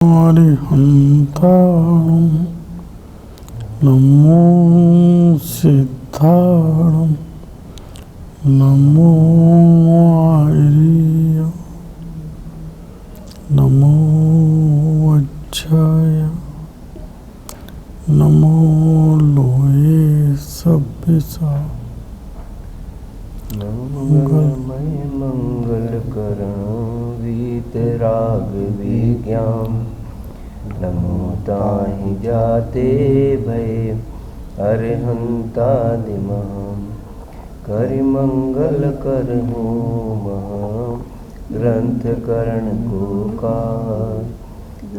अरिहन्ताणं नमो सिद्धाणं नमो आर्य नमो वज्राय नमो लोये सभ्यसा मंगल करण वीतराग विज्ञान नमो ताहि जाते भय अरिहंतादिमहं करि मंगल कर हो महा ग्रंथ करण को कार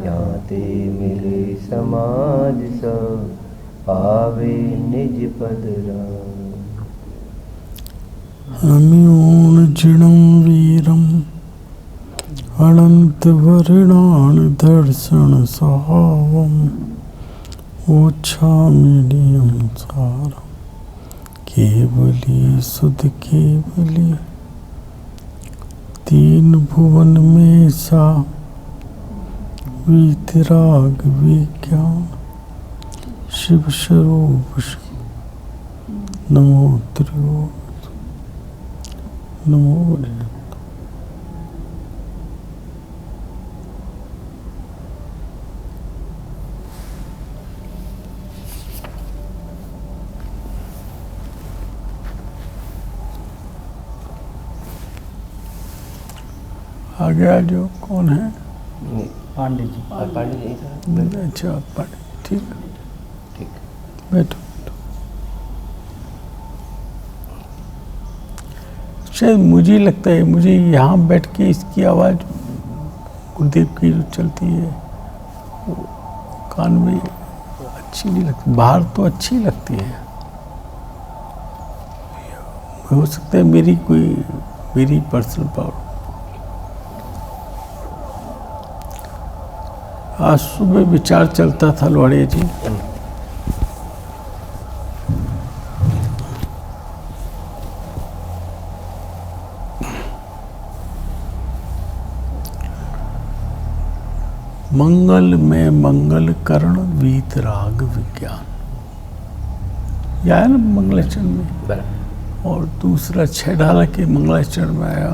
याते मिले समाज सब पावे निज पद राम। अम्यून जिणं वीरम् अनंत वर्णान दर्शन सहावम् ओछामिनियं सारम् केवली सुध केवली तीन भुवन में सा वीतराग विज्ञान शिव स्वरूप नमो त्रियों नमो आगे आ जाओ। कौन है? पांडे जी। पांडे जी था। अच्छा पांडे, ठीक ठीक बैठो। शायद मुझे लगता है, मुझे यहाँ बैठ के इसकी आवाज़ गुरुदेव की जो चलती है वो कान में अच्छी नहीं लगती, बाहर तो अच्छी लगती है। हो सकता है मेरी पर्सनल पावर। आज सुबह विचार चलता था लोहाड़िया जी, मंगल में मंगल करण वीतराग विज्ञान, यह है ना मंगलाचरण में, और दूसरा छह ढाला के मंगलाचरण में आया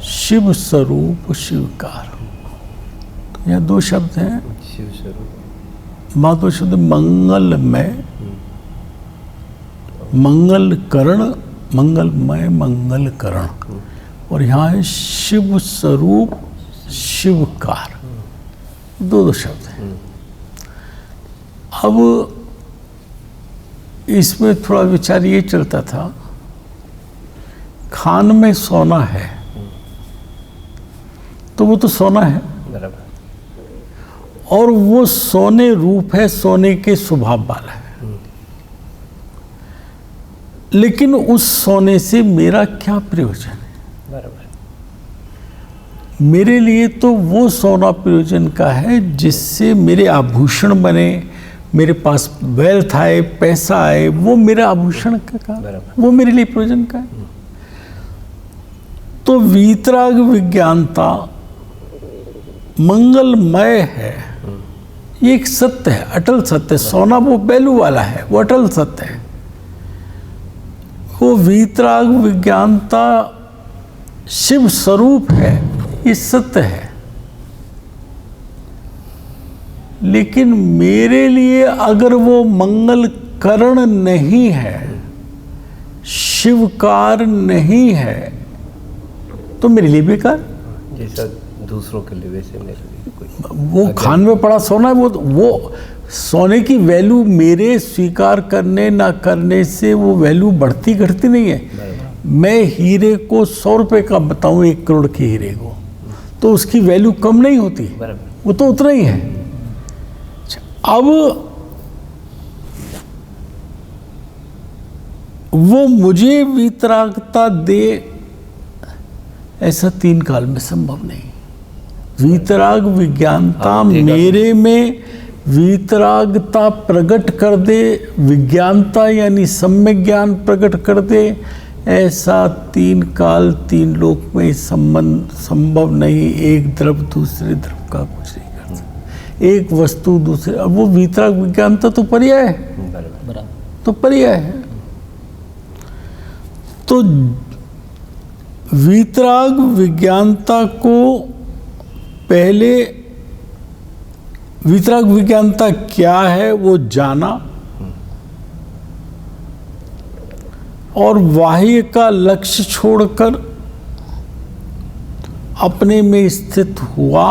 शिव स्वरूप शिवकार। तो यहाँ दो शब्द हैं, शिव स्वरूप दो शब्द मंगल में मंगल करण, मंगलमय मंगल करण, और यहाँ है शिव स्वरूप शिवकार। दो शब्द हैं। अब इसमें थोड़ा विचार ये चलता था, खान में सोना है तो वो तो सोना है, और वो सोने रूप है, सोने के स्वभाव वाला है। लेकिन उस सोने से मेरा क्या प्रयोजन है? मेरे लिए तो वो सोना प्रयोजन का है जिससे मेरे आभूषण बने, मेरे पास वेल्थ आए, पैसा आए, वो मेरा आभूषण का वो मेरे लिए प्रयोजन का है। तो वीतराग विज्ञानता मंगलमय है, ये एक सत्य है, अटल सत्य है। सोना वो वैल्यू वाला है, वो अटल सत्य है। वो वीतराग विज्ञानता शिव स्वरूप है, ये सत्य है। लेकिन मेरे लिए अगर वो मंगल करण नहीं है, शिवकार नहीं है, तो मेरे लिए बेकार। जैसा दूसरों के लिए वैसे मेरे लिए कोई वो खान में पड़ा सोना है, वो सोने की वैल्यू मेरे स्वीकार करने ना करने से वो वैल्यू बढ़ती घटती नहीं है। मैं हीरे को 100 रुपये का बताऊं, 1 करोड़ के हीरे को, तो उसकी वैल्यू कम नहीं होती, वो तो उतना ही है। अब वो मुझे वीतरागता दे, ऐसा 3 काल में संभव नहीं। वीतराग विज्ञानता मेरे में वीतरागता प्रकट कर दे, विज्ञानता यानी सम्यक ज्ञान प्रकट कर दे, ऐसा तीन काल तीन लोक में संबंध संभव नहीं, एक द्रव दूसरे द्रव का कुछ नहीं कर सकता, एक वस्तु दूसरे। अब वो वीतराग विज्ञानता तो पर्याय है, बराबर। तो पर्याय है। तो वीतराग विज्ञानता को पहले, वीतराग विज्ञानता क्या है वो जाना, और बाह्य का लक्ष्य छोड़कर अपने में स्थित हुआ,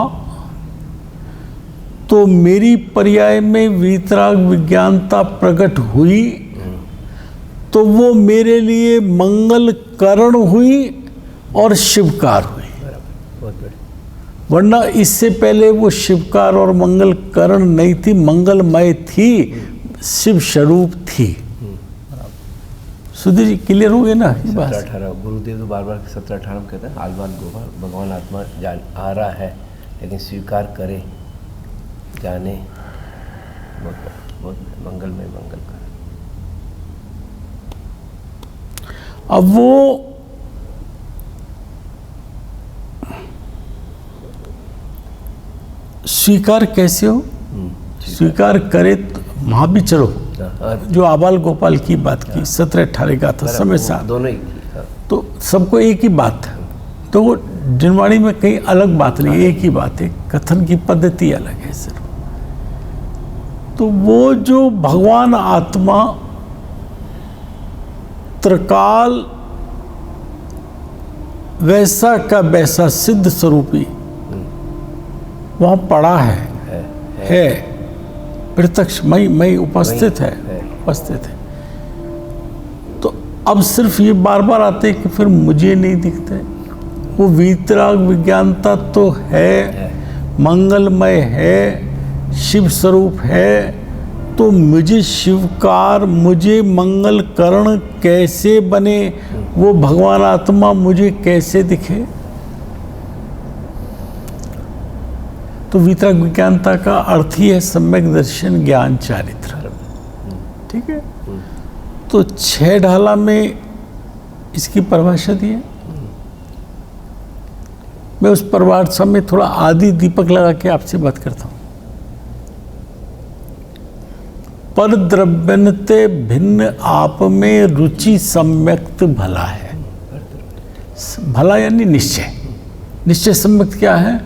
तो मेरी पर्याय में वीतराग विज्ञानता प्रकट हुई, तो वो मेरे लिए मंगल करण हुई और शिवकार हुई। बहुत बढ़िया। वरना इससे पहले वो शिवकार और मंगल करण नहीं थी, मंगलमय थी, शिव स्वरूप थी। सुधीर जी क्लियर हो गए ना ये बात? 17-18 गुरुदेव तो बार बार 17-18 में कहते हैं आलवान गोपाल भगवान आत्मा जान आ रहा है, लेकिन स्वीकार करे जाने, बहुत बहुत मंगलमय मंगल का। अब वो स्वीकार कैसे हो? स्वीकार करे तो वहां भी चलो, जो आबाल गोपाल की बात की 17-18 का था समय साथ, दोनों ही तो सबको एक ही बात है। तो वो जिनवाणी में कहीं अलग बात नहीं, एक ही बात है, कथन की पद्धति अलग है सिर्फ। तो वो जो भगवान आत्मा त्रिकाल वैसा का वैसा सिद्ध स्वरूपी वहाँ पड़ा है प्रत्यक्ष मई उपस्थित है, उपस्थित है। तो अब सिर्फ ये बार बार आते कि फिर मुझे नहीं दिखते, वो वीतराग विज्ञानता तो है, मंगलमय है, शिव स्वरूप है, तो मुझे शिवकार, मुझे मंगल करण कैसे बने, वो भगवान आत्मा मुझे कैसे दिखे? तो वीतराग विज्ञानता का अर्थ ही है सम्यक दर्शन ज्ञान चारित्र। ठीक है, तो 6 ढाला में इसकी परिभाषा दी है। मैं उस परिभाषा में थोड़ा आदि दीपक लगा के आपसे बात करता हूं। पर द्रव्यनते भिन्न आप में रुचि सम्यक्त भला है। भला यानी निश्चय, निश्चय सम्यक्त क्या है?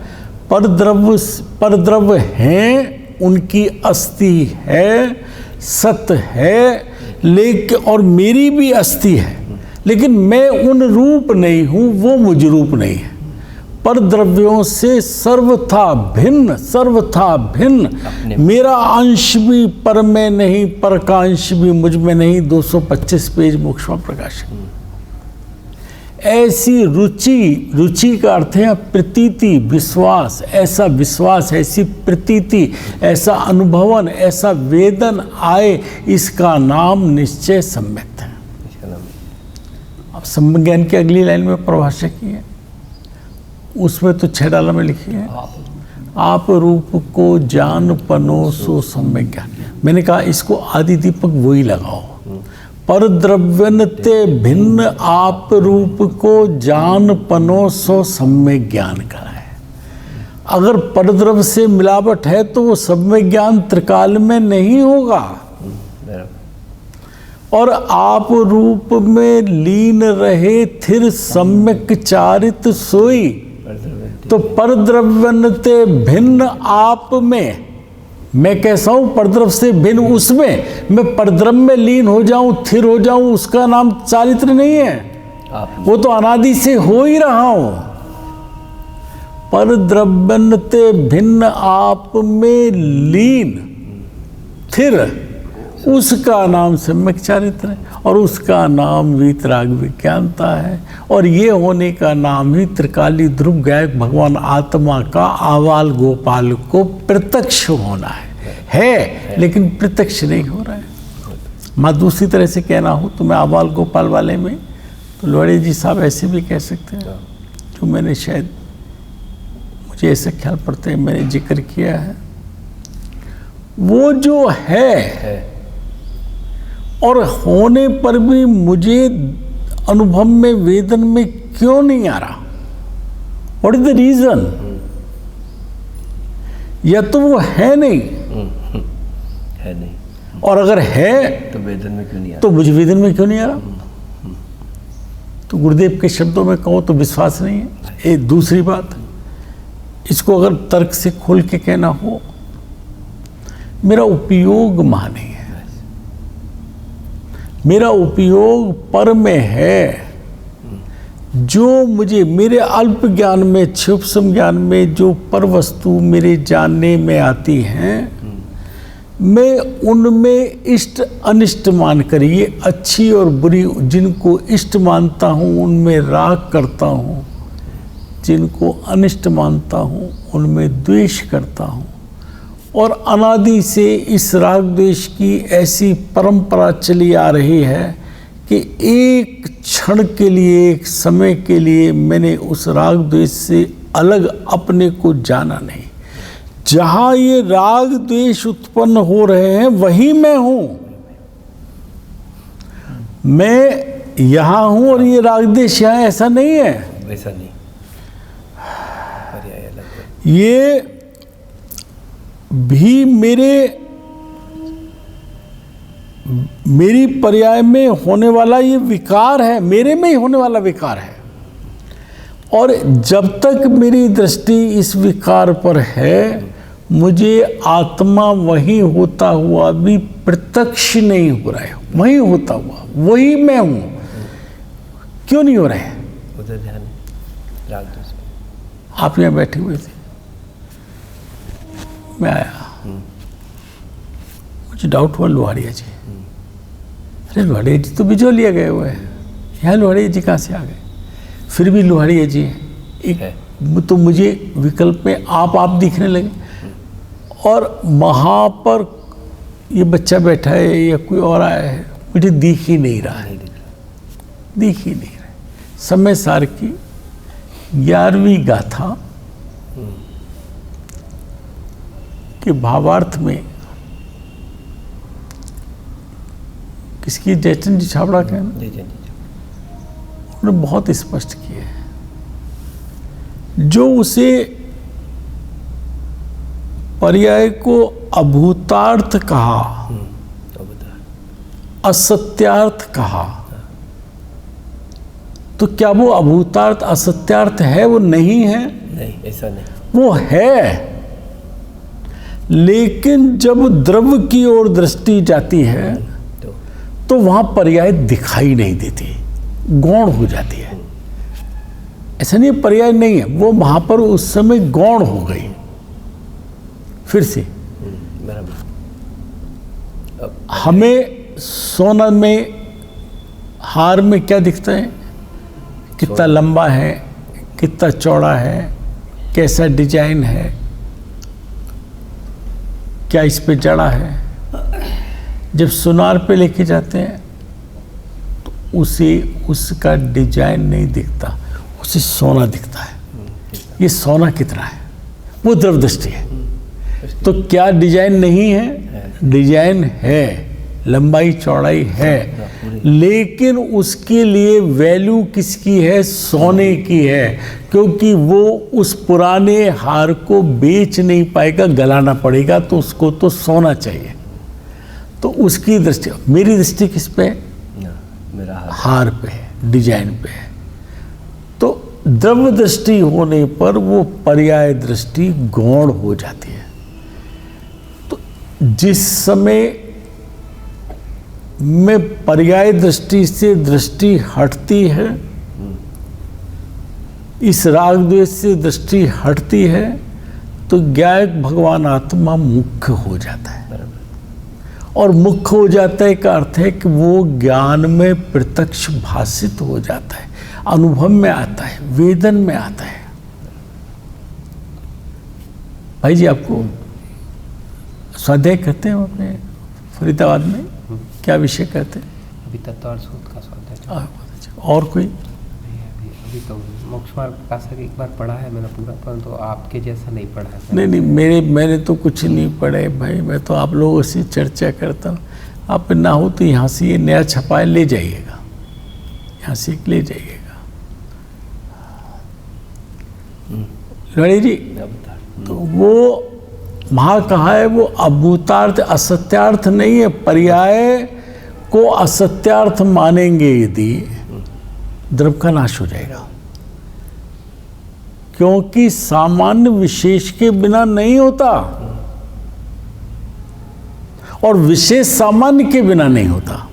परद्रव्य हैं, उनकी अस्थि है, सत्य है, लेकिन और मेरी भी अस्थि है, लेकिन मैं उन रूप नहीं हूं, वो मुझ रूप नहीं है। पर द्रव्यों से सर्वथा भिन्न, सर्वथा भिन्न, मेरा अंश भी पर में नहीं, पर का अंश भी मुझ में नहीं। 225 पेज मोक्षमा प्रकाशन। ऐसी रुचि, रुचि का अर्थ है प्रतीति, विश्वास, ऐसा विश्वास, ऐसी प्रतीति, ऐसा अनुभवन, ऐसा वेदन आए, इसका नाम निश्चय सम्यक्त है। अब सम्यक ज्ञान की अगली लाइन में परिभाषा की है, उसमें तो 6 डाला में लिखी है, आप रूप को जान पनो सो सम्यक ज्ञान। मैंने कहा इसको आदि दीपक वही लगाओ, पर द्रव्यनते भिन्न आप रूप को जान पनो सो सम्यक ज्ञान का है। अगर परद्रव्य से मिलावट है तो वो सम्यक ज्ञान त्रिकाल में नहीं होगा। और आप रूप में लीन रहे थिर सम्यक चारित सोई, तो परद्रव्यनते भिन्न आप में, मैं कैसा हूं परद्रव्य से भिन्न उसमें, मैं परद्रव्य में लीन हो जाऊं, थिर हो जाऊं, उसका नाम चारित्र नहीं है, वो तो अनादि से हो ही रहा हूं। परद्रव्यनते भिन्न आप में लीन थिर, उसका नाम सम्यक चारित्र है, और उसका नाम वीतराग विज्ञानता है। और ये होने का नाम ही त्रिकाली ध्रुव गायक भगवान आत्मा का आवाल गोपाल को प्रत्यक्ष होना है, लेकिन प्रत्यक्ष नहीं हो रहा है। मैं दूसरी तरह से कहना हो तो मैं आवाल गोपाल वाले में तो लोहड़े जी साहब ऐसे भी कह सकते हैं, जो मैंने शायद, मुझे ऐसे ख्याल पड़ते हैं मैंने जिक्र किया है, वो जो है और होने पर भी मुझे अनुभव में, वेदन में क्यों नहीं आ रहा? What is the reason? या तो वो है नहीं, है नहीं, और अगर है तो वेदन में क्यों नहीं आ तो मुझे वेदन में क्यों नहीं आ रहा? तो गुरुदेव के शब्दों में कहो तो विश्वास नहीं है। एक दूसरी बात, इसको अगर तर्क से खोल के कहना हो, मेरा उपयोग वहां नहीं है, मेरा उपयोग पर में है। जो मुझे मेरे अल्प ज्ञान में, सूक्ष्म ज्ञान में जो पर वस्तु मेरे जानने में आती हैं, मैं उनमें इष्ट अनिष्ट मान करिए, अच्छी और बुरी, जिनको इष्ट मानता हूँ उनमें राग करता हूँ, जिनको अनिष्ट मानता हूँ उनमें द्वेष करता हूँ। और अनादि से इस राग द्वेष की ऐसी परंपरा चली आ रही है कि एक क्षण के लिए, एक समय के लिए मैंने उस राग द्वेष से अलग अपने को जाना नहीं। जहां ये राग द्वेष उत्पन्न हो रहे हैं वही मैं हूं। मैं यहां हूं और ये राग द्वेष यहां, ऐसा नहीं है, वैसा नहीं, पर्याय अलग है। ये भी मेरी पर्याय में होने वाला ये विकार है, मेरे में ही होने वाला विकार है। और जब तक मेरी दृष्टि इस विकार पर है, मुझे आत्मा वही होता हुआ भी प्रत्यक्ष नहीं हो रहा है, वही होता हुआ, वही मैं हूं। क्यों नहीं हो रहा है? उधर ध्यान है, राग द्वेष। आप यहाँ बैठे हुए थे, मैं आया, मुझे डाउट हुआ लोहारिया जी, अरे लोहारिया जी तो बिजोलिया गए हुए हैं, यहाँ लोहारिया जी कहाँ से आ गए? फिर भी लोहारिया जी एक है। तो मुझे विकल्प में आप दिखने लगे, और वहाँ पर ये बच्चा बैठा है या कोई और आया है, मुझे दिख ही नहीं रहा है, दिख ही नहीं रहा है। समय सार की 11वीं गाथा के भावार्थ में किसकी, जयचंद जी छाबड़ा के, उन्होंने बहुत स्पष्ट किया है। जो उसे पर्याय को अभूतार्थ कहा, असत्यार्थ कहा, तो क्या वो अभूतार्थ असत्यार्थ है? वो नहीं है, नहीं, ऐसा नहीं, वो है। लेकिन जब द्रव्य की ओर दृष्टि जाती है तो वहां पर्याय दिखाई नहीं देती, गौण हो जाती है। ऐसा नहीं पर्याय नहीं है, वो वहां पर उस समय गौण हो गई। फिर से हमें सोना में, हार में क्या दिखता है? कितना लंबा है, कितना चौड़ा है, कैसा डिजाइन है, क्या इस पे जड़ा है। जब सुनार पे लेके जाते हैं तो उसे उसका डिजाइन नहीं दिखता, उसे सोना दिखता है। ये सोना कितना है, वो द्रव्य दृष्टि है। तो क्या डिजाइन नहीं है? डिजाइन है, लंबाई चौड़ाई है, लेकिन उसके लिए वैल्यू किसकी है? सोने की है, क्योंकि वो उस पुराने हार को बेच नहीं पाएगा, गलाना पड़ेगा, तो उसको तो सोना चाहिए। तो उसकी दृष्टि, मेरी दृष्टि किस पे है? मेरा हार पे है, डिजाइन पे है। तो द्रव्य दृष्टि होने पर वो पर्याय दृष्टि गौण हो जाती है। तो जिस समय में पर्याय दृष्टि से दृष्टि हटती है, इस राग द्वेष से दृष्टि हटती है, तो ज्ञायक भगवान आत्मा मुख्य हो जाता है। और मुख्य हो जाता है का अर्थ है कि वो ज्ञान में प्रत्यक्ष भाषित हो जाता है, अनुभव में आता है, वेदन में आता है। भाई जी आपको स्वाध्याय कहते हैं अपने फरीदाबाद में, क्या विषय कहते हैं? अभी तत्वार्थ सूत्र का स्वाध्याय। और कोई? अभी तो मोक्ष मार्ग प्रकाशक एक बार पढ़ा है मैंने पूरा, परंतु आपके जैसा नहीं पढ़ा है। नहीं, मैंने तो कुछ नहीं पढ़े भाई, मैं तो आप लोगों से चर्चा करता हूँ। आप ना हो तो यहाँ से ये नया छपाए ले जाइएगा, यहाँ से ले जाइएगा। लड़ी जी, तो वो वहाँ कहा है वो अभूतार्थ असत्यार्थ नहीं है, पर्याय को असत्यार्थ मानेंगे यदि द्रव्य का नाश हो जाएगा, क्योंकि सामान्य विशेष के बिना नहीं होता और विशेष सामान्य के बिना नहीं होता।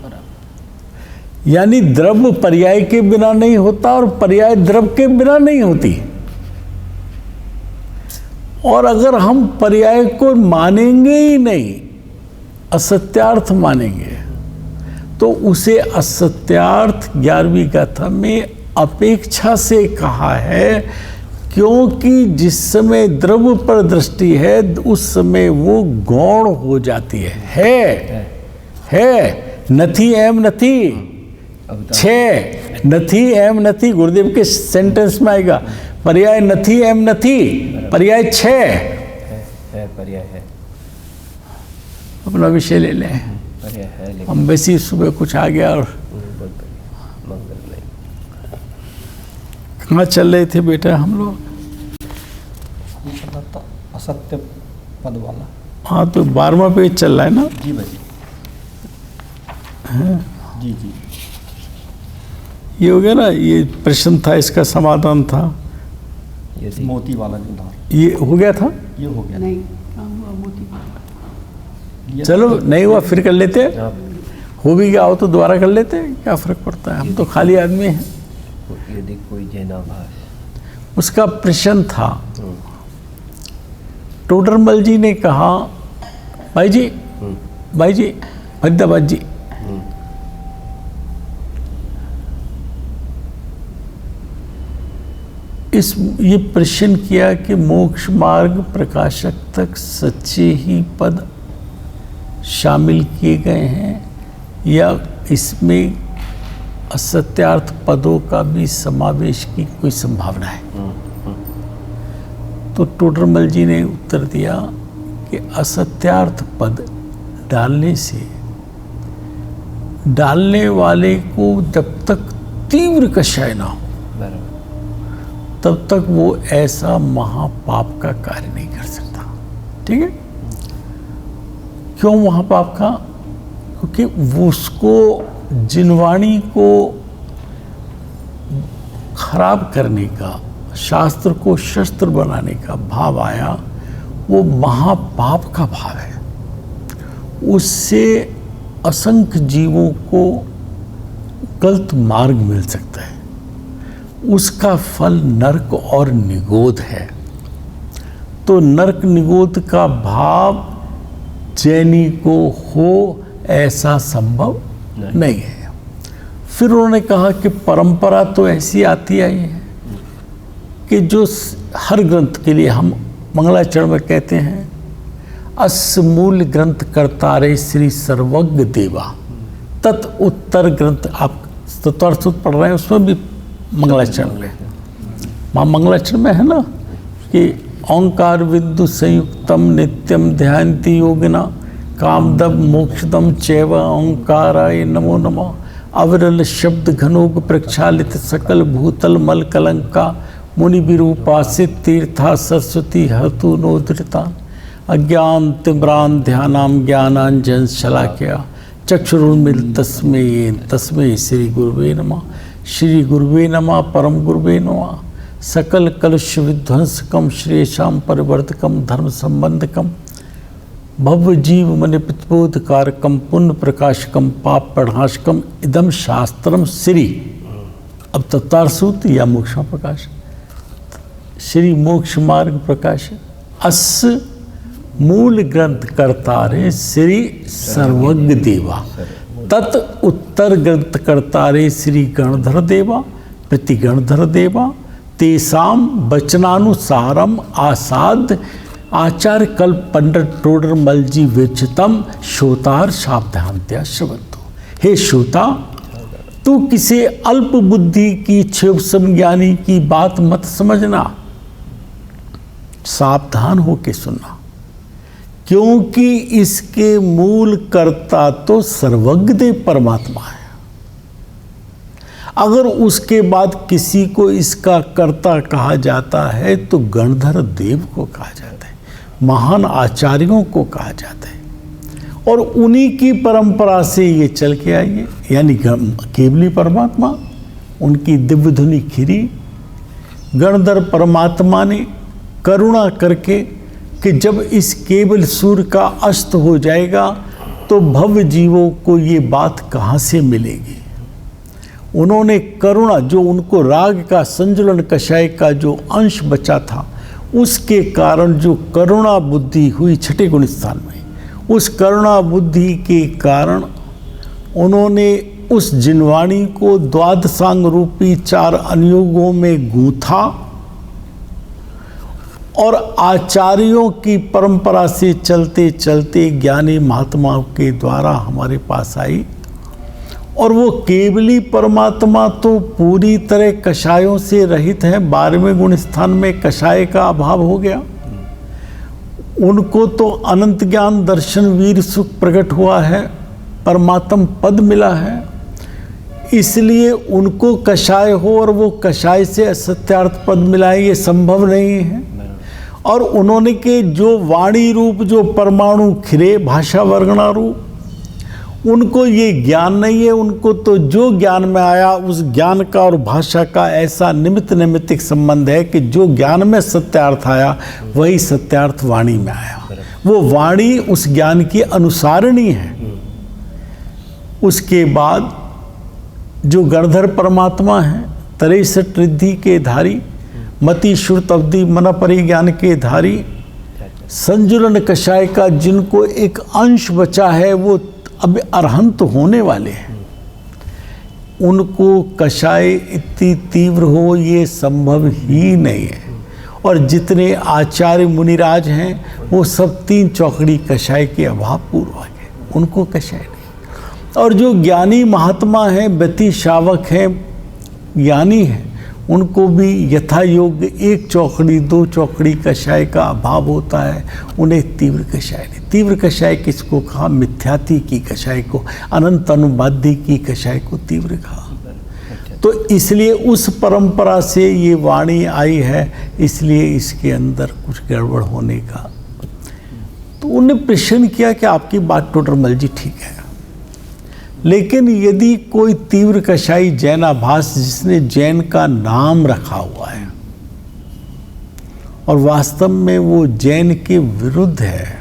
यानी द्रव्य पर्याय के बिना नहीं होता और पर्याय द्रव्य के बिना नहीं होती। और अगर हम पर्याय को मानेंगे ही नहीं, असत्यार्थ मानेंगे, तो उसे असत्यार्थ 11वीं गाथा में अपेक्षा से कहा है, क्योंकि जिस समय द्रव्य पर दृष्टि है उस समय वो गौण हो जाती है नथी एम नथी, छः नथी एम नथी, गुरुदेव के सेंटेंस में आएगा, पर्याय नथी एम नथी, पर्याय छः है, पर्याय है, अपना विषय ले लें। पर्याय है, लेकिन हम वैसे ही सुबह कुछ आ गया और मंगल नहीं। कहाँ चल रहे थे बेटा हम लोग? असत्य पद वाला। हाँ, तो 12वां पेज चल रहा है ना? जी भाई जी जी। ये हो गया ना, ये प्रश्न था, इसका समाधान था, यदि मोती वाला जो था ये हो गया था। ये हो गया। नहीं काम हुआ मोती ये चलो नहीं हुआ फिर कर लेते, आप हो भी गया हो तो दोबारा कर लेते, क्या फर्क पड़ता है, हम तो खाली आदमी हैं। यदि कोई जैनाभास, उसका प्रश्न था, टोडरमल जी ने कहा, भाई जी फरीदाबाद जी, ये प्रश्न किया कि मोक्ष मार्ग प्रकाशक तक सच्चे ही पद शामिल किए गए हैं या इसमें असत्यार्थ पदों का भी समावेश की कोई संभावना है? तो टोडरमल जी ने उत्तर दिया कि असत्यार्थ पद डालने से डालने वाले को जब तक तीव्र कषाय ना हो बराबर, तब तक वो ऐसा महापाप का कार्य नहीं कर सकता। ठीक है? क्यों महापाप का? क्योंकि वो उसको जिनवाणी को खराब करने का, शास्त्र को शस्त्र बनाने का भाव आया, वो महापाप का भाव है। उससे असंख्य जीवों को गलत मार्ग मिल सकता है, उसका फल नरक और निगोध है। तो नरक निगोध का भाव जैनी को हो ऐसा संभव नहीं है। फिर उन्होंने कहा कि परंपरा तो ऐसी आती आई है कि जो हर ग्रंथ के लिए हम मंगलाचरण में कहते हैं, अस मूल ग्रंथ कर्तारे श्री सर्वज्ञ देवा, तत् उत्तर ग्रंथ, आप तत्वार्थ पढ़ रहे हैं उसमें भी मंगलाचरण में, माँ मंगलाचरण में है ना कि ओंकार विद्यु संयुक्तम नित्यम ध्यानति योगिना कामदम मोक्षदम चैव ओंकाराय नमो नमः, अविरल शब्द घनोग प्रक्षालित सकल भूतल मल कलंका मुनि विरूपासित तीर्था सरस्वती हतु नोदृता अज्ञान तिम्रान ध्यानाम ज्ञानांजन शलाक्या चक्षुरुन्मिल तस्मै श्री गुरुवे नमः। श्री गुरुवे नमः, परम गुरुवे नमः। सकल कलुष विध्वंसकम श्रेषाम परिवर्तकम धर्म संबंधकम भव जीव मन प्रतिबोधकारकम पुण्य प्रकाशकम पाप प्रणाशकम इदम शास्त्रम श्री। अब तत्वार्थ या मोक्ष प्रकाश, श्री मोक्ष मार्ग प्रकाश अस मूल ग्रंथ कर्तारे श्री सर्वज्ञ देवा, तत् उत्तर ग्रंथ कर्तारे श्री गणधर देवा प्रति गणधर देवा, तेसाम वचनानुसारम आसाद आचार्य कल्प पंडित टोडरमल जी विचतम श्रोतार सावधानतया श्रवंतु। हे श्रोता, तू किसी अल्प बुद्धि की क्षुभ समज्ञानी की बात मत समझना, सावधान होके सुनना, क्योंकि इसके मूल कर्ता तो सर्वज्ञ देव परमात्मा है। अगर उसके बाद किसी को इसका कर्ता कहा जाता है तो गणधर देव को कहा जाता है, महान आचार्यों को कहा जाता है, और उन्हीं की परंपरा से ये चल के आई है। यानी केवली परमात्मा, उनकी दिव्य धुनी खिरी, गणधर परमात्मा ने करुणा करके कि जब इस केवल सूर्य का अस्त हो जाएगा तो भव जीवों को ये बात कहाँ से मिलेगी। उन्होंने करुणा, जो उनको राग का संजुलन कषाय का जो अंश बचा था, उसके कारण जो करुणा बुद्धि हुई छठे गुण स्थान में, उस करुणा बुद्धि के कारण उन्होंने उस जिनवाणी को द्वादशांग रूपी 4 अनुयोगों में गूंथा और आचार्यों की परंपरा से चलते चलते ज्ञानी महात्माओं के द्वारा हमारे पास आई। और वो केवली परमात्मा तो पूरी तरह कषायों से रहित है। 12वें गुण स्थान में कषाय का अभाव हो गया। उनको तो अनंत ज्ञान दर्शन वीर सुख प्रकट हुआ है, परमात्म पद मिला है, इसलिए उनको कषाय हो और वो कषाय से असत्यार्थ पद मिला है, ये संभव नहीं है। और उन्होंने के जो वाणी रूप, जो परमाणु खिरे भाषा वर्गणा रूप, उनको ये ज्ञान नहीं है। उनको तो जो ज्ञान में आया उस ज्ञान का और भाषा का ऐसा निमित्त नैमित्तिक संबंध है कि जो ज्ञान में सत्यार्थ आया वही सत्यार्थ वाणी में आया। वो वाणी उस ज्ञान की अनुसारिणी है। उसके बाद जो गणधर परमात्मा है, 63 रिद्धि के धारी, मति श्रुत अवधि मन परिज्ञान के धारी, संजुलन कषाय का जिनको एक अंश बचा है, वो अब अरहंत होने वाले हैं। उनको कषाय इतनी तीव्र हो ये संभव ही नहीं है। और जितने आचार्य मुनिराज हैं वो सब 3 चौकड़ी कषाय के अभाव पूर्वक है, उनको कषाय नहीं। और जो ज्ञानी महात्मा हैं, व्यति शावक हैं, ज्ञानी हैं, उनको भी यथा योग्य 1 चौकड़ी 2 चौकड़ी कषाय का अभाव होता है, उन्हें तीव्र कषाय नहीं। तीव्र कषाय किसको कहा? मिथ्याति की कषाय को, अनंत अनुबाध्य की कषाय को तीव्र कहा। तो इसलिए उस परंपरा से ये वाणी आई है, इसलिए इसके अंदर कुछ गड़बड़ होने का। तो उन्हें प्रश्न किया कि आपकी बात टोडरमल जी ठीक है, लेकिन यदि कोई तीव्र कषाई जैनाभास जिसने जैन का नाम रखा हुआ है और वास्तव में वो जैन के विरुद्ध है,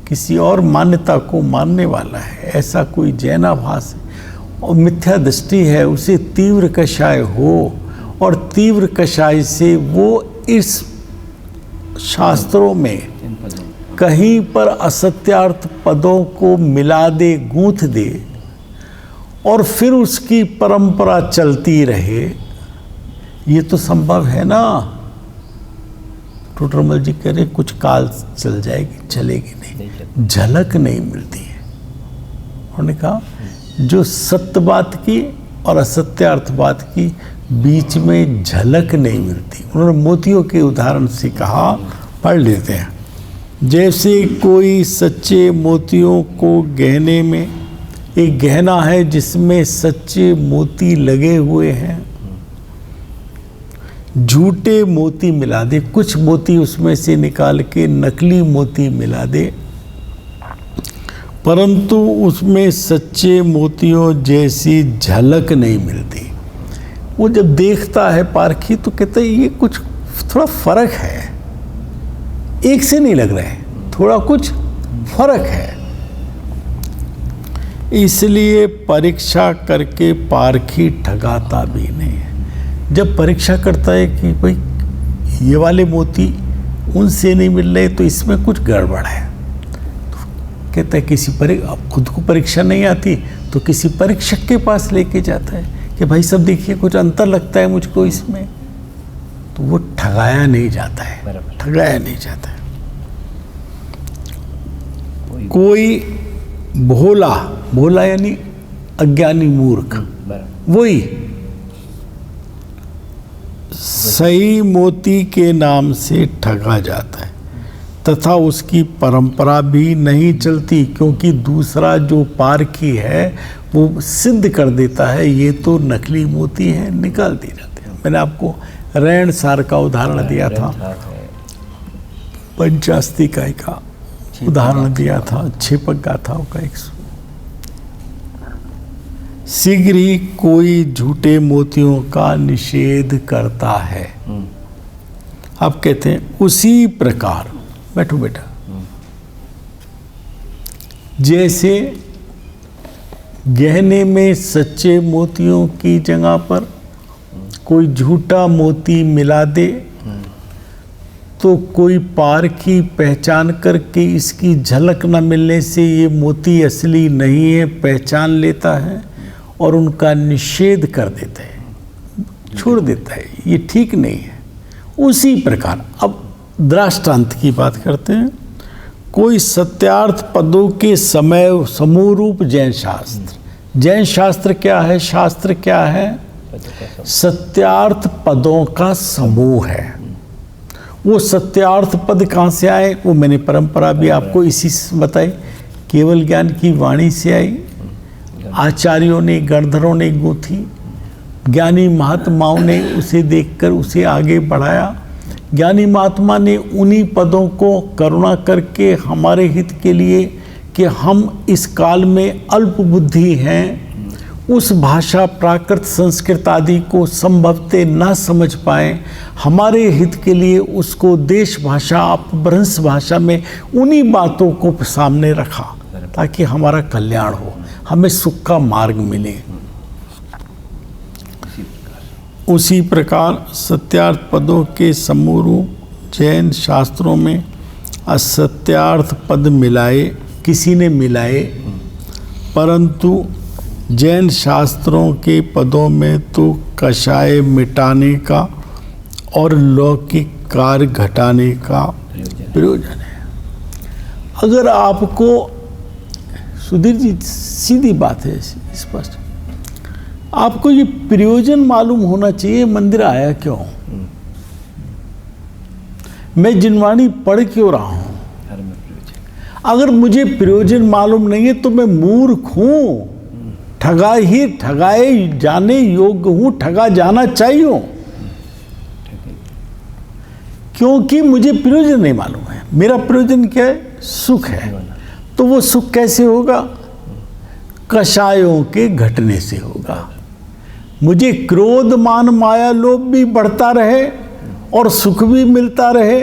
किसी और मान्यता को मानने वाला है, ऐसा कोई जैनाभास है और मिथ्या दृष्टि है, उसे तीव्र कषाय हो और तीव्र कषाय से वो इस शास्त्रों में कहीं पर असत्यार्थ पदों को मिला दे, गूंथ दे और फिर उसकी परंपरा चलती रहे, ये तो संभव है ना। टोडरमल जी कह रहे कुछ काल चल जाएगी, चलेगी नहीं, झलक नहीं मिलती है। उन्होंने कहा जो सत्य बात की और असत्यार्थ बात की बीच में झलक नहीं मिलती। उन्होंने मोतियों के उदाहरण से कहा, पढ़ लेते हैं। जैसे कोई सच्चे मोतियों को गहने में, एक गहना है जिसमें सच्चे मोती लगे हुए हैं, झूठे मोती मिला दे, कुछ मोती उसमें से निकाल के नकली मोती मिला दे, परंतु उसमें सच्चे मोतियों जैसी झलक नहीं मिलती। वो जब देखता है पारखी तो कहता है ये कुछ थोड़ा फर्क है, एक से नहीं लग रहा है, थोड़ा कुछ फर्क है। इसलिए परीक्षा करके पारखी ठगाता भी नहीं है। जब परीक्षा करता है कि भाई ये वाले मोती उनसे नहीं मिल रहे तो इसमें कुछ गड़बड़ है, तो कहता है किसी अब खुद को परीक्षा नहीं आती तो किसी परीक्षक के पास लेके जाता है कि भाई सब देखिए कुछ अंतर लगता है मुझको इसमें, तो वो ठगाया नहीं जाता है, ठगाया नहीं जाता है। कोई भोला, भोला यानी अज्ञानी मूर्ख, वही सही मोती के नाम से ठगा जाता है तथा उसकी परंपरा भी नहीं चलती, क्योंकि दूसरा जो पारखी है वो सिद्ध कर देता है ये तो नकली मोती है, निकाल दिए जाते हैं। मैंने आपको रैण सार का उदाहरण दिया था, पंचास्ती काय का उदाहरण दिया था, छेपक गाथाओं का एक। शीघ्र ही कोई झूठे मोतियों का निषेध करता है। आप कहते हैं उसी प्रकार, बैठो बेटा, जैसे गहने में सच्चे मोतियों की जगह पर कोई झूठा मोती मिला दे तो कोई पारखी पहचान करके इसकी झलक न मिलने से ये मोती असली नहीं है पहचान लेता है और उनका निषेध कर देता है, छोड़ देता है, ये ठीक नहीं है। उसी प्रकार अब दृष्टांत की बात करते हैं। कोई सत्यार्थ पदों के समय समूह रूप जैन शास्त्र। जैन शास्त्र क्या है? शास्त्र क्या है? सत्यार्थ पदों का समूह है। वो सत्यार्थ पद कहाँ से आए? वो मैंने परंपरा भी आपको इसी से बताई, केवल ज्ञान की वाणी से आई, आचार्यों ने गणधरों ने गूंथी, ज्ञानी महात्माओं ने उसे देखकर उसे आगे बढ़ाया। ज्ञानी महात्मा ने उन्हीं पदों को करुणा करके हमारे हित के लिए कि हम इस काल में अल्प बुद्धि हैं, उस भाषा प्राकृत संस्कृत आदि को संभवते ना समझ पाए, हमारे हित के लिए उसको देश भाषा अपभ्रंश भाषा में उन्हीं बातों को सामने रखा ताकि हमारा कल्याण हो, हमें सुख का मार्ग मिले। उसी प्रकार सत्यार्थ पदों के समूह रूप जैन शास्त्रों में असत्यार्थ पद मिलाए, किसी ने मिलाए, परंतु जैन शास्त्रों के पदों में तो कषाय मिटाने का और लौकिक कार्य घटाने का प्रयोजन है। अगर आपको, सुधीर जी सीधी बात है, स्पष्ट, आपको ये प्रयोजन मालूम होना चाहिए मंदिर आया क्यों, मैं जिनवाणी पढ़ क्यों रहा हूं। अगर मुझे प्रयोजन मालूम नहीं है तो मैं मूर्ख हूं, ठगाए जाने योग्य हूं, ठगा जाना चाहिए, क्योंकि मुझे प्रयोजन नहीं मालूम है। मेरा प्रयोजन क्या है? सुख है। तो वो सुख कैसे होगा? कषायों के घटने से होगा। मुझे क्रोध मान माया लोभ भी बढ़ता रहे और सुख भी मिलता रहे,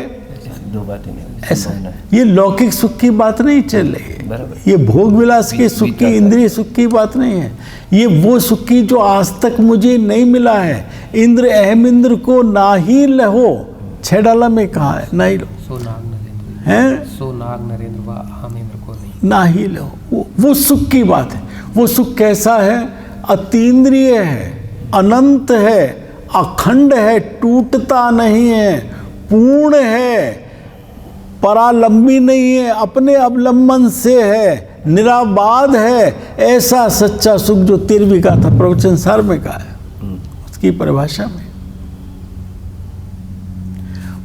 दो बातें नहीं, ऐसा ये लौकिक सुख की बात नहीं चल रही है, ये भोग विलास के सुख की, इंद्रिय सुख की बात नहीं है। ये वो सुख की जो आज तक मुझे नहीं मिला है। इंद्र अहम इंद्र को ना ही लहो, 6 डाला में कहा है, ना ही लो, सोनाग नरेंद्र हैं, सोनाग नरेंद्र व हम इंद्र को नहीं, ना ही लो। वो सुख की बात है। वो सुख कैसा है? अतीन्द्रिय है, अनंत है, अखंड है, टूटता नहीं है, पूर्ण है, परालंबी नहीं है, अपने अवलंबन से है, निराबाद है। ऐसा सच्चा सुख जो 13वीं का था प्रवचन सार में कहा है, उसकी परिभाषा में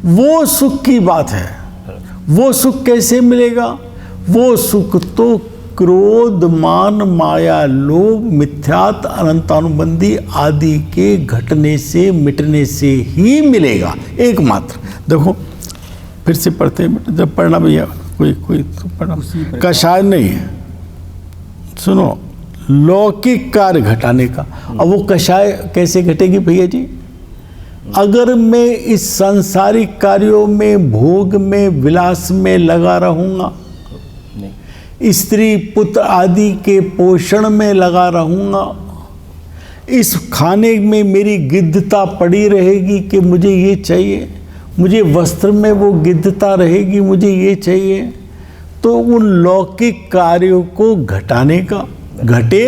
वो सुख की बात है। वो सुख कैसे मिलेगा? वो सुख तो क्रोध मान माया लोभ मिथ्यात अनंतानुबंधी आदि के घटने से मिटने से ही मिलेगा, एकमात्र। देखो फिर से पढ़ते हैं, जब पढ़ना भैया कोई तो पढ़ना, कषाय नहीं है, सुनो, लौकिक कार्य घटाने का। अब वो कषाय कैसे घटेगी भैया जी? अगर मैं इस सांसारिक कार्यों में, भोग में, विलास में लगा रहूंगा, स्त्री पुत्र आदि के पोषण में लगा रहूंगा, इस खाने में मेरी गिद्धता पड़ी रहेगी कि मुझे ये चाहिए, मुझे वस्त्र में वो गिद्धता रहेगी, मुझे ये चाहिए, तो उन लौकिक कार्यों को घटाने का, घटे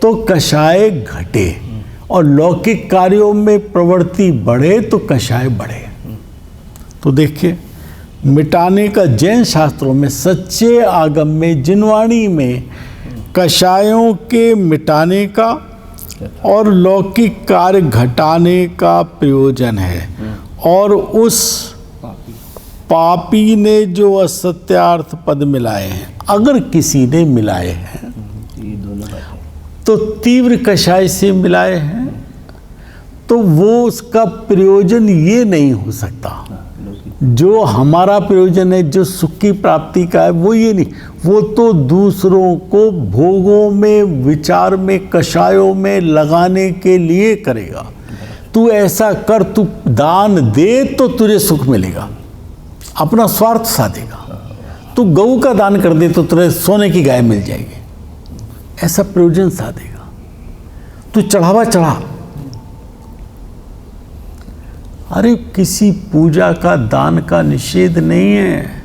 तो कषाय घटे, और लौकिक कार्यों में प्रवृत्ति बढ़े तो कषाय बढ़े। तो देखिए, मिटाने का जैन शास्त्रों में, सच्चे आगम में, जिनवाणी में कषायों के मिटाने का और लौकिक कार्य घटाने का प्रयोजन है। और उस पापी ने जो असत्यार्थ पद मिलाए हैं, अगर किसी ने मिलाए हैं ये दोनों बातें तो तीव्र कषाय से मिलाए हैं, तो वो उसका प्रयोजन ये नहीं हो सकता। जो हमारा प्रयोजन है, जो सुख की प्राप्ति का है, वो ये नहीं, वो तो दूसरों को भोगों में, विचार में, कषायों में लगाने के लिए करेगा। तू ऐसा कर, तू दान दे तो तुझे सुख मिलेगा, अपना स्वार्थ साधेगा। तू गऊ का दान कर दे तो तुझे सोने की गाय मिल जाएगी, ऐसा प्रयोजन साधेगा। तू चढ़ावा चढ़ा, अरे किसी पूजा का, दान का निषेध नहीं है।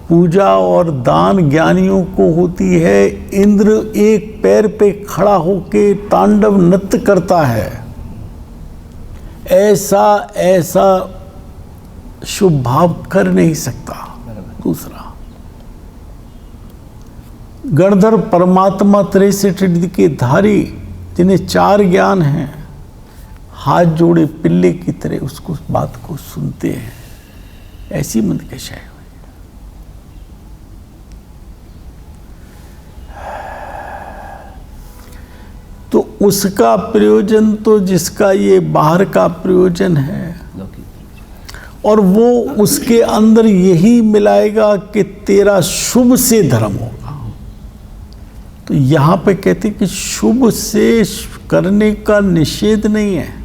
पूजा और दान ज्ञानियों को होती है। इंद्र एक पैर पे खड़ा होके तांडव नृत्य करता है, ऐसा ऐसा शुभ भाव कर नहीं सकता। दूसरा, गणधर परमात्मा त्रिसठ के धारी, जिन्हें 4 ज्ञान हैं, हाथ जोड़े पिल्ले की तरह उसको बात को सुनते हैं, ऐसी मन कषाय हुई। तो उसका प्रयोजन तो जिसका ये बाहर का प्रयोजन है, और वो उसके अंदर यही मिलाएगा कि तेरा शुभ से धर्म होगा। तो यहाँ पे कहते कि शुभ से करने का निषेध नहीं है,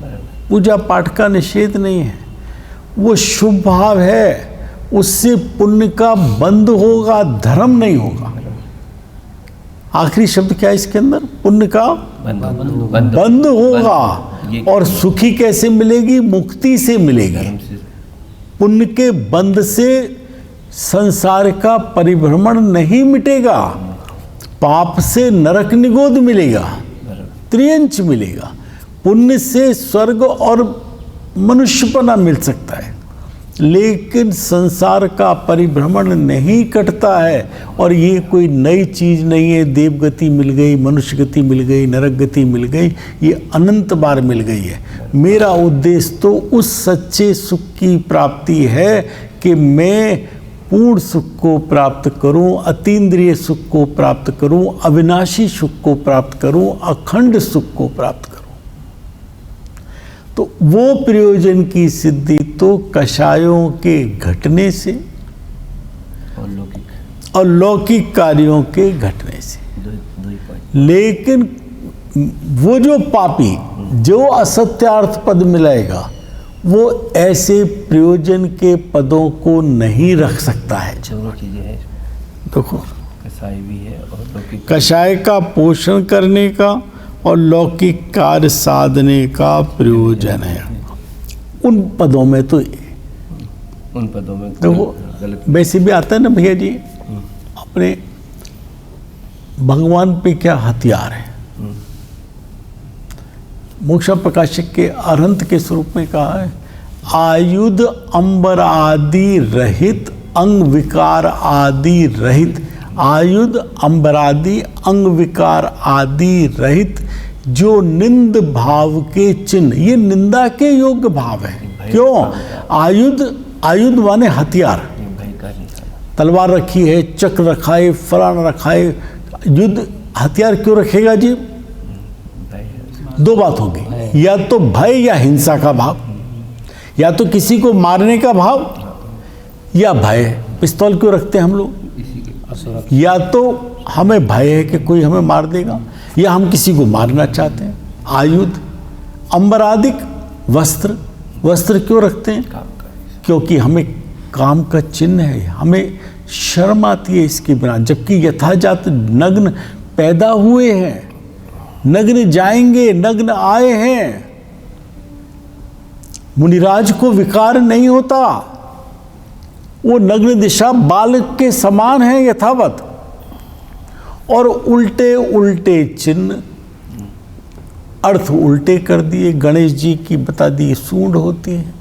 पूजा पाठ का निषेध नहीं है, वो शुभ भाव है, उससे पुण्य का बंध होगा, धर्म नहीं होगा। आखिरी शब्द क्या है इसके अंदर? पुण्य का बंध होगा। और सुखी कैसे मिलेगी? मुक्ति से मिलेगी। पुण्य के बंध से संसार का परिभ्रमण नहीं मिटेगा, पाप से नरक निगोद मिलेगा, त्रियंच मिलेगा। पुण्य से स्वर्ग और मनुष्यपना मिल सकता है, लेकिन संसार का परिभ्रमण नहीं कटता है। और ये कोई नई चीज नहीं है, देवगति मिल गई, मनुष्य गति मिल गई, नरक गति मिल गई, ये अनंत बार मिल गई है। मेरा उद्देश्य तो उस सच्चे सुख की प्राप्ति है कि मैं पूर्ण सुख को प्राप्त करूं, अतीन्द्रिय सुख को प्राप्त करूं, अविनाशी सुख को प्राप्त करूं, अखंड सुख को प्राप्त करूं। तो वो प्रयोजन की सिद्धि तो कषायों के घटने से और लौकिक कार्यों के घटने से। लेकिन वो जो पापी, जो असत्यार्थ पद मिलाएगा, वो ऐसे प्रयोजन के पदों को नहीं रख सकता है। दोनों चीजें हैं, देखो, कसाई भी है और लौकिक। कषाय का पोषण करने का और लौकिक कार्य साधने का प्रयोजन है। उन पदों में तो उन पदों में देखो, गलत वैसे भी आता है ना भैया जी, अपने भगवान पे क्या हथियार है। मोक्षा प्रकाशक के अरहंत के स्वरूप में कहा है, आयुध अंबर आदि रहित, अंग विकार आदि रहित। आयुध अंबरादि अंग विकार आदि रहित, जो निंद भाव के चिन्ह, ये निंदा के योग्य भाव है। क्यों? आयुध माने हथियार। तलवार रखी है, चक्र रखा है, फलाना रखा है, युद्ध हथियार क्यों रखेगा जी? दो बात होगी, या तो भय या हिंसा का भाव, या तो किसी को मारने का भाव या भय। पिस्तौल क्यों रखते हैं हम लोग? या तो हमें भय है कि कोई हमें मार देगा, या हम किसी को मारना चाहते हैं। आयुध, अंबरादिक वस्त्र क्यों रखते हैं? क्योंकि हमें काम का चिन्ह है, हमें शर्म आती है इसके बिना। जबकि यथाजात नग्न पैदा हुए हैं, नग्न जाएंगे, नग्न आए हैं। मुनिराज को विकार नहीं होता, वो नग्न दिशा बालक के समान है यथावत। और उल्टे उल्टे चिन्ह, अर्थ उल्टे कर दिए। गणेश जी की बता दी सूंड होती है,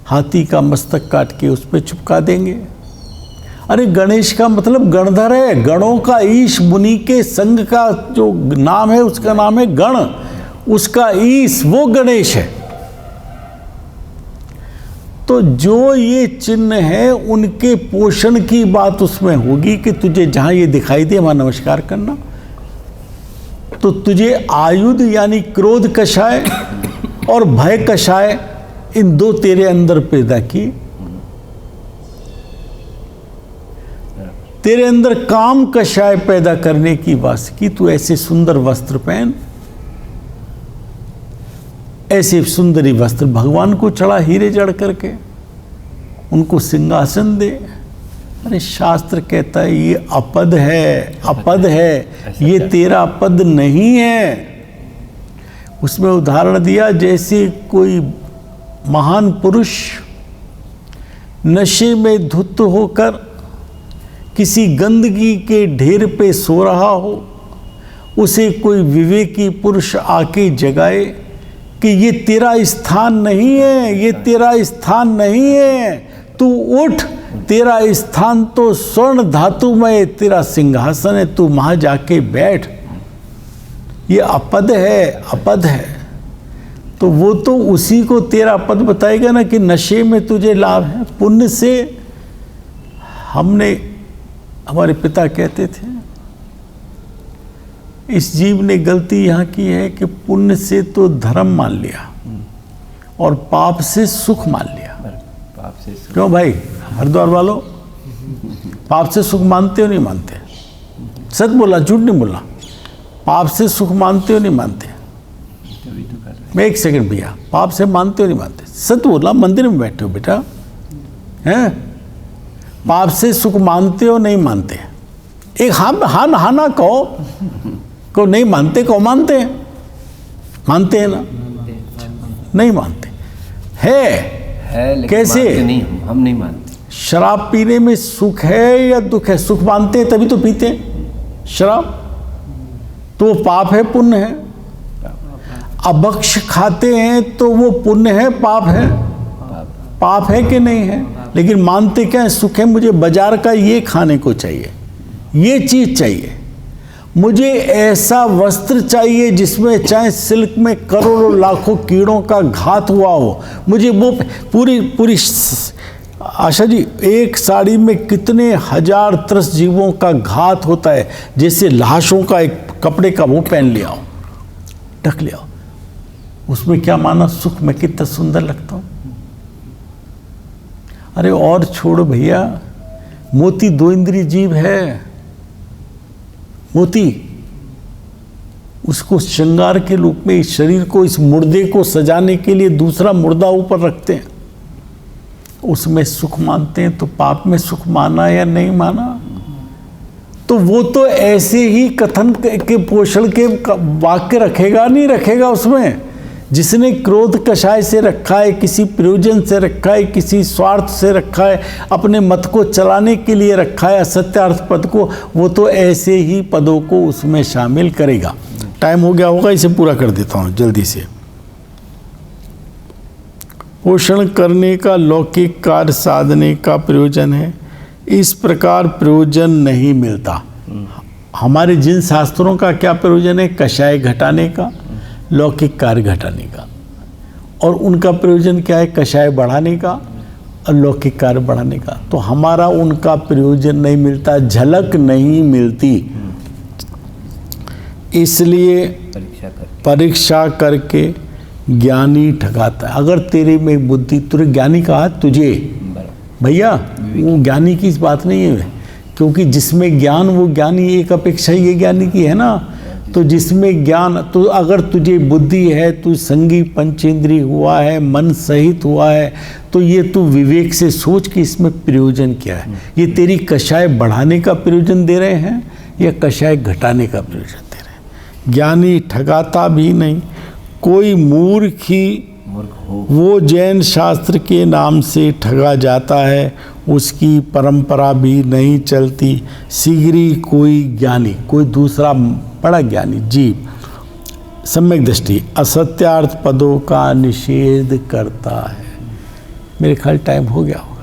हाथी का मस्तक काट के उस पर चिपका देंगे। अरे गणेश का मतलब गणधर है, गणों का ईश। मुनि के संघ का जो नाम है उसका नाम है गण, उसका ईश वो गणेश है। तो जो ये चिन्ह है उनके पोषण की बात उसमें होगी कि तुझे जहां ये दिखाई दे वहां नमस्कार करना। तो तुझे आयुध यानी क्रोध कषाय और भय कषाय, इन दो तेरे अंदर पैदा किए। तेरे अंदर काम कषाय पैदा करने की वास की। तू ऐसे सुंदर वस्त्र पहन, ऐसे सुंदरी वस्त्र भगवान को चढ़ा हीरे जड़ करके, उनको सिंहासन दे। अरे शास्त्र कहता है ये अपद है, अपद है, ये तेरा पद नहीं है। उसमें उदाहरण दिया जैसे कोई महान पुरुष नशे में धुत होकर किसी गंदगी के ढेर पे सो रहा हो, उसे कोई विवेकी पुरुष आके जगाए कि ये तेरा स्थान नहीं है, ये तेरा स्थान नहीं है, तू उठ, तेरा स्थान तो स्वर्ण धातु में, तेरा सिंहासन है, तू वहां जाके बैठ। ये अपद है, अपद है। तो वो तो उसी को तेरा पद बताएगा ना कि नशे में तुझे लाभ है। पुण्य से हमारे पिता कहते थे, इस जीव ने गलती यहाँ की है कि पुण्य से तो धर्म मान लिया और पाप से सुख मान लिया। पाप से सुख। क्यों भाई हरिद्वार वालों, पाप से सुख मानते हो नहीं मानते? सच बोला, झूठ नहीं बोला। पाप से सुख मानते हो नहीं मानते? तभी तो कर रहे मैं एक सेकंड भैया, पाप से मानते हो नहीं मानते? सच बोला, मंदिर में बैठे हो बेटा, हैं? पाप से सुख मानते हो नहीं मानते? एक हाँ ना कहो, को नहीं मानते, को मानते हैं? मानते हैं ना? नहीं मानते है लेकिन कैसे? मानते नहीं, हम नहीं मानते। शराब पीने में सुख है या दुख है? सुख मानते हैं तभी तो पीते हैं शराब। तो वो पाप है पुण्य है? अभक्ष खाते हैं तो वो पुण्य है पाप है? पाप है कि नहीं है? लेकिन मानते क्या है? सुख है, मुझे बाजार का ये खाने को चाहिए, ये चीज चाहिए, मुझे ऐसा वस्त्र चाहिए जिसमें चाहे सिल्क में करोड़ों लाखों कीड़ों का घात हुआ हो, मुझे वो पूरी आशा जी, एक साड़ी में कितने हजार त्रस्त जीवों का घात होता है, जैसे लाशों का एक कपड़े का वो पहन लिया हो, ढक लिया हो। उसमें क्या माना? सुख में कितना सुंदर लगता हूं। अरे और छोड़ो भैया, मोती 2 इंद्रिय जीव है। मोती उसको श्रृंगार के रूप में इस शरीर को, इस मुर्दे को सजाने के लिए दूसरा मुर्दा ऊपर रखते हैं, उसमें सुख मानते हैं। तो पाप में सुख माना या नहीं माना? तो वो तो ऐसे ही कथन के पोषण के वाक्य रखेगा नहीं रखेगा उसमें। जिसने क्रोध कषाय से रखा है, किसी प्रयोजन से रखा है, किसी स्वार्थ से रखा है, अपने मत को चलाने के लिए रखा है असत्यार्थ पद को, वो तो ऐसे ही पदों को उसमें शामिल करेगा। टाइम हो गया होगा, इसे पूरा कर देता हूँ जल्दी से। पोषण करने का लौकिक कार्य साधने का प्रयोजन है, इस प्रकार प्रयोजन नहीं मिलता। हमारे जिन शास्त्रों का क्या प्रयोजन है? कषाय घटाने का, लौकिक कार्य घटाने का। और उनका प्रयोजन क्या है? कषाय बढ़ाने का और लौकिक कार्य बढ़ाने का। तो हमारा उनका प्रयोजन नहीं मिलता, झलक नहीं मिलती। इसलिए परीक्षा करके ज्ञानी ठगाता है। अगर तेरे में बुद्धि, तुझे ज्ञानी कहा तुझे भैया, वो ज्ञानी की इस बात नहीं है, क्योंकि जिसमें ज्ञान वो ज्ञानी, एक अपेक्षा ये ज्ञानी की है ना। तो जिसमें ज्ञान, तो अगर तुझे बुद्धि है, तू संगी पंचेंद्रिय हुआ है, मन सहित हुआ है, तो ये तू विवेक से सोच कि इसमें प्रयोजन क्या है। ये तेरी कषाय बढ़ाने का प्रयोजन दे रहे हैं या कषाय घटाने का प्रयोजन दे रहे हैं? ज्ञानी ठगाता भी नहीं, कोई मूर्ख ही वो जैन शास्त्र के नाम से ठगा जाता है, उसकी परंपरा भी नहीं चलती। शीघ्र ही कोई ज्ञानी, कोई दूसरा बड़ा ज्ञानी जीव सम्यक दृष्टि असत्यार्थ पदों का निषेध करता है। मेरे ख्याल टाइम हो गया हो।